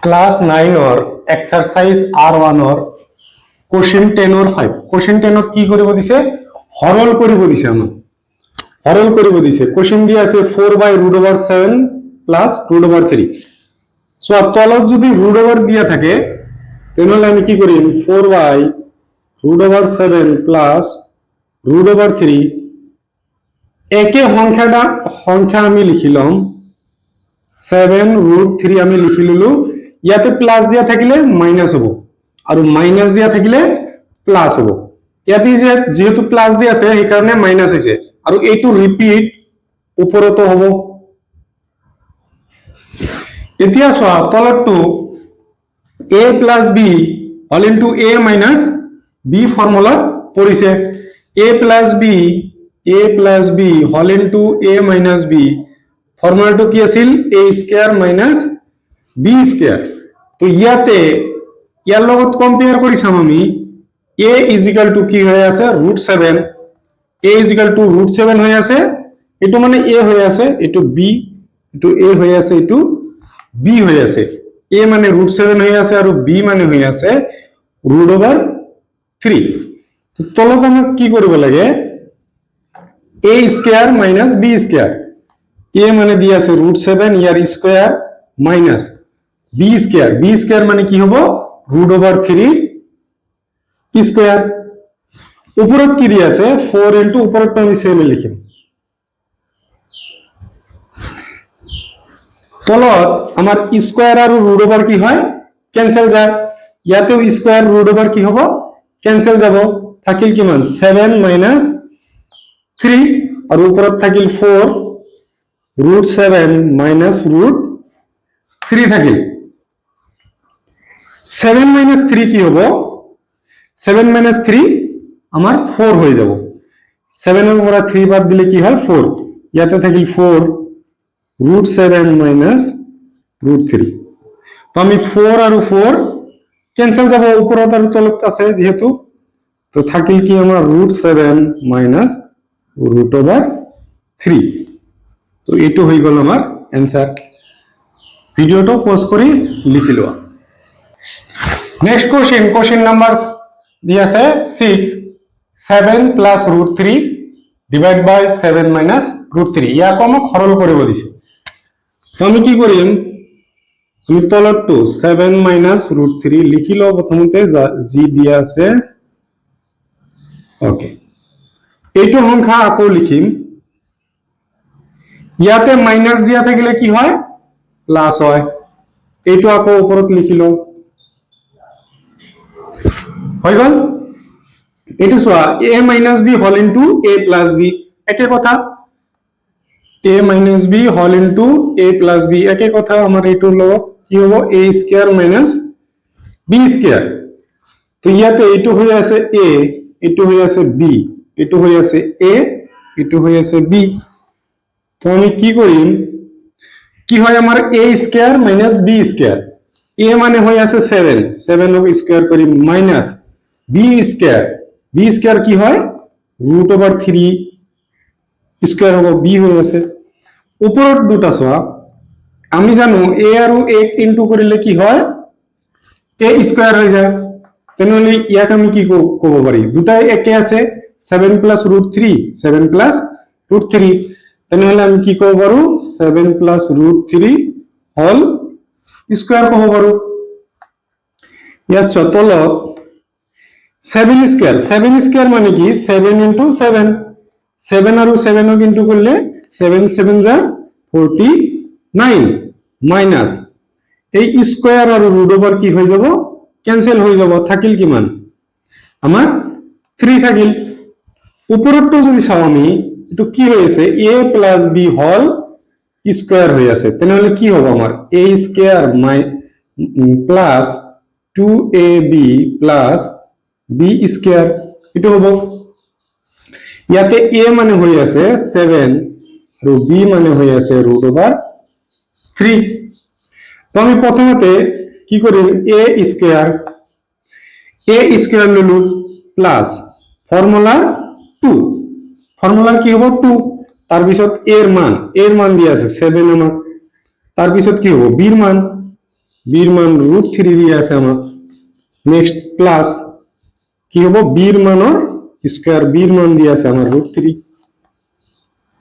class 9 or exercise R1 or question 10 or 5 question 10 কি কৰিব দিছে হৰল কৰিব দিছে আমাক হৰল কৰিব দিছে কোশ্চেন দিয়া আছে 4/√7 প্লাস √3 সো তলত যদি √ওভার দিয়া থাকে তাহলে আমি কি করি 4/√7 প্লাস √3 একে সংখ্যা আমি লিখিলাম 7√3 আমি লিখি ললো ইয়াতে প্লাস দিয়া থাকিলে মাইনাস হ'ব আৰু মাইনাস দিয়া থাকিলে প্লাস হ'ব ইয়াতে যেহেতু প্লাস দিয়া আছে এই কারণে মাইনাস হৈছে আৰু এইটো ৰিপিট ওপৰতো হ'ব এতিয়া চোৱা তলতটো a plus b all into a minus b formula পৰিছে a plus b all into a minus b ফৰ্মুলাটো কি আছিল a square minus b square তো ইয়াতে ইয়াৰ লগত কম্পেয়াৰ কৰি চাম আমি a is equal to কি হৈ আছে √7 a is equal to √7 হৈ আছে এটো মানে a হৈ আছে এটো b এটো a হৈ আছে এটো b হৈ আছে a মানে √7 হৈ আছে আৰু b মানে হৈ আছে √3 তো তলত আমাক কি কৰিব লাগে a square minus b square a মানে দিয়া আছে √7 ইয়াৰ স্কয়াৰ মাইনাস b স্কয়াৰ মানে কি হ'ব √3 স্কয়াৰ উপৰত কি দিয়া আছে 4 ইনটু উপৰত আমি 7 লিখিম তলত আমাৰ স্কয়াৰ আৰু √ওভার কি হয় ক্যান্সেল যায় ইয়াতেও স্কয়ার √ওভার কি হ'ব ক্যান্সেল যাব থাকিল কিমান 7 minus 3 আৰু উপৰত থাকিল 4 √7 minus √3 থাকিল 7 minus 3 কি হ'ব 7 minus 3 আমার 4 হয়ে যাব 7 এর উপরে 3 বাদ দিলে কি হয় 4 ইয়াতে থাকিল 4 √7 minus √3 তো আমি 4 আর 4 ক্যান্সেল যাব উপরত আর তলত আছে যেহেতু তো থাকিল কি আমার √7 minus √3 তো এটো হই গেল আমার आंसर ভিডিওটা পজ করে লিখি লওয়া নেক্সট কোশ্চেন নাম্বার দিয়া আছে 6 7 plus √3 ডিভাইড বাই 7 minus √3 ইয়াক আমাক সরল কৰিব দিছে তো আমি কি কৰিম আমি তলতটো 7 minus √3 লিখি লও প্ৰথমতে জি দিয়া আছে ওকে এইটো সংখ্যা আকৌ লিখিম ইয়াতে মাইনাস দিয়া থাকিলে কি হয় প্লাস হয় এইটো আকৌ ওপৰত লিখি লও হৈ গল এটো সোয়া a minus b whole into a plus b একে কথা a minus b whole into a plus b একে কথা আমার এটো লগ কি হবে a square minus b square তো ইয়াতে এটো হয়ে আছে a এটো হয়ে আছে b এটো হয়ে আছে a এটো হয়ে আছে b তো আমি কি করিম কি হয় আমার a square minus b square a মানে হয়ে আছে 7 7 এর স্কয়ার করি মাইনাস b স্কয়ার কি হয় √3 স্কয়ার হবে b হয়ে আছে উপরত দুটা সোয়া আমি জানো a আর a ইনটু করিলে কি হয় a স্কয়ার হয়ে যায় তাহলে ইয়াক আমি কি করব পারি দুটাই একে আছে 7 plus √3 7 plus √3 তাহলে আমি কি করব পারো 7 plus √3 হোল স্কয়ার করব পারো ইয়া চতলত 7 স্কয়ার মানে কি 7 into 7 7 আর 7 ও ইনটু করলে 7 7 যা 49 মাইনাস এই স্কয়ার আর √ওভার কি হয়ে যাব ক্যান্সেল হয়ে যাব থাকিল কিমান আমার 3 থাকিল উপরটো যদি চাও আমি এটো কি হয়েছে a plus b whole square হয়ে আছে তাহলে কি হবে আমার a square plus 2ab plus b square এটা হবে ইয়াতে a মানে হয়ে আছে 7 আর b মানে হয়ে আছে √3 তো আমি প্রথমতে কি করি a স্কয়ার ললু প্লাস ফর্মুলা 2 ফর্মুলার কি হবে 2 তার পিছত এর মান দিয়া আছে 7 আমার তার পিছত কি হবে b এর মান বির মান √3 দিয়ে আছে আমার নেক্সট প্লাস কি হবো বির মানের স্কয়ার বির মান দিয়ে আছে আমার √3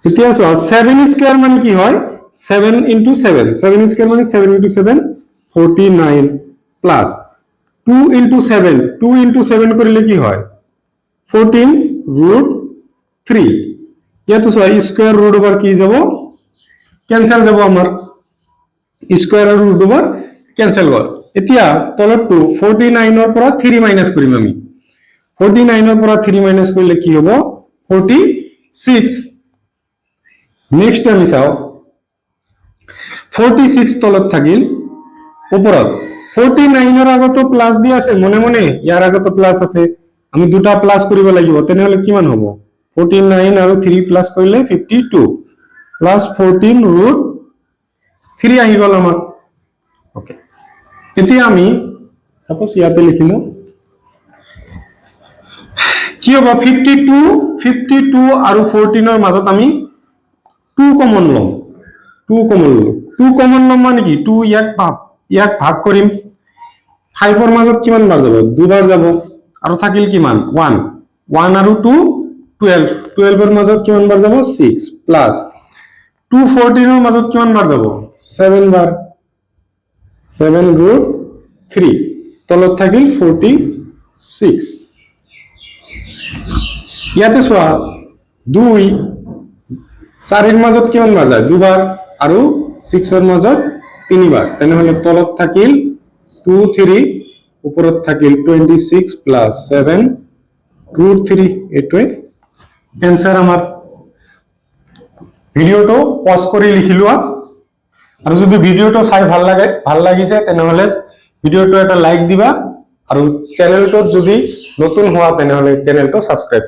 এতিয়া আসো 7 স্কয়ার মানে কি হয় 7 * 7 7 স্কয়ার মানে 7 * 7 49 প্লাস 2 * 7 2 * 7 করলে কি হয় 14 √3 ইয়াতো স্কয়ার রুট ওভার কি যাব ক্যান্সেল যাব আমার স্কয়ার আর রুট ওভার ক্যান্সেল গল এতিয়া তলটো 49 এর পৰা 3 মাইনাস কৰিম আমি 49 এৰ পৰা 3 মাইনাস কৰিলে কি হ'ব 46 নেক্সট আমি চাও 46 তলত থাকিল ওপৰত 49 এৰ আগতো প্লাস দি আছে মনে মনে ইয়াৰ আগতো প্লাস আছে আমি দুটা প্লাস কৰিব লাগিব তেনেহলে কিমান হ'ব 49 আৰু 3 প্লাস কৰিলে 52 প্লাস 14 √3 আহি গল আমাৰ ওকে এতিয়া আমি সাপোজ ইয়াতে লিখিলো কি হ'ব 52 আৰু 14 এর মাজত আমি 2 কমন লম 2 কমন লম মানে কি 2 ইয়াক ভাগ কৰিম 5 এৰ মাজত কিমান বাৰ যাব দুবাৰ যাব আৰু থাকিল কিমান 1 আৰু 2 12 এর মাজত কিমান বার যাব 6 প্লাস 2 14 এর মাজত কিমান বার যাব 7 বার 7 √3 তলত থাকিল 46 ইয়াতে চোৱা 2 4 এৰ মাজত কিমান বাৰ যায় দুবাৰ আৰু 6 এৰ মাজত তিনিবাৰ তেনেহলে তলত থাকিল 2 3 উপৰত থাকিল 26 প্লাস 7 √3 এটোৱে এনসাৰ আমাৰ ভিডিওটো পজ কৰি লিখিলোৱা আৰু যদি ভিডিওটো চাই ভাল লাগিছে তেনেহলে ভিডিওটো এটা লাইক দিবা আৰু চ্যানেলটো যদি নতুন হোৱা তেনেহলে চ্যানেলটো সাবস্ক্ৰাইব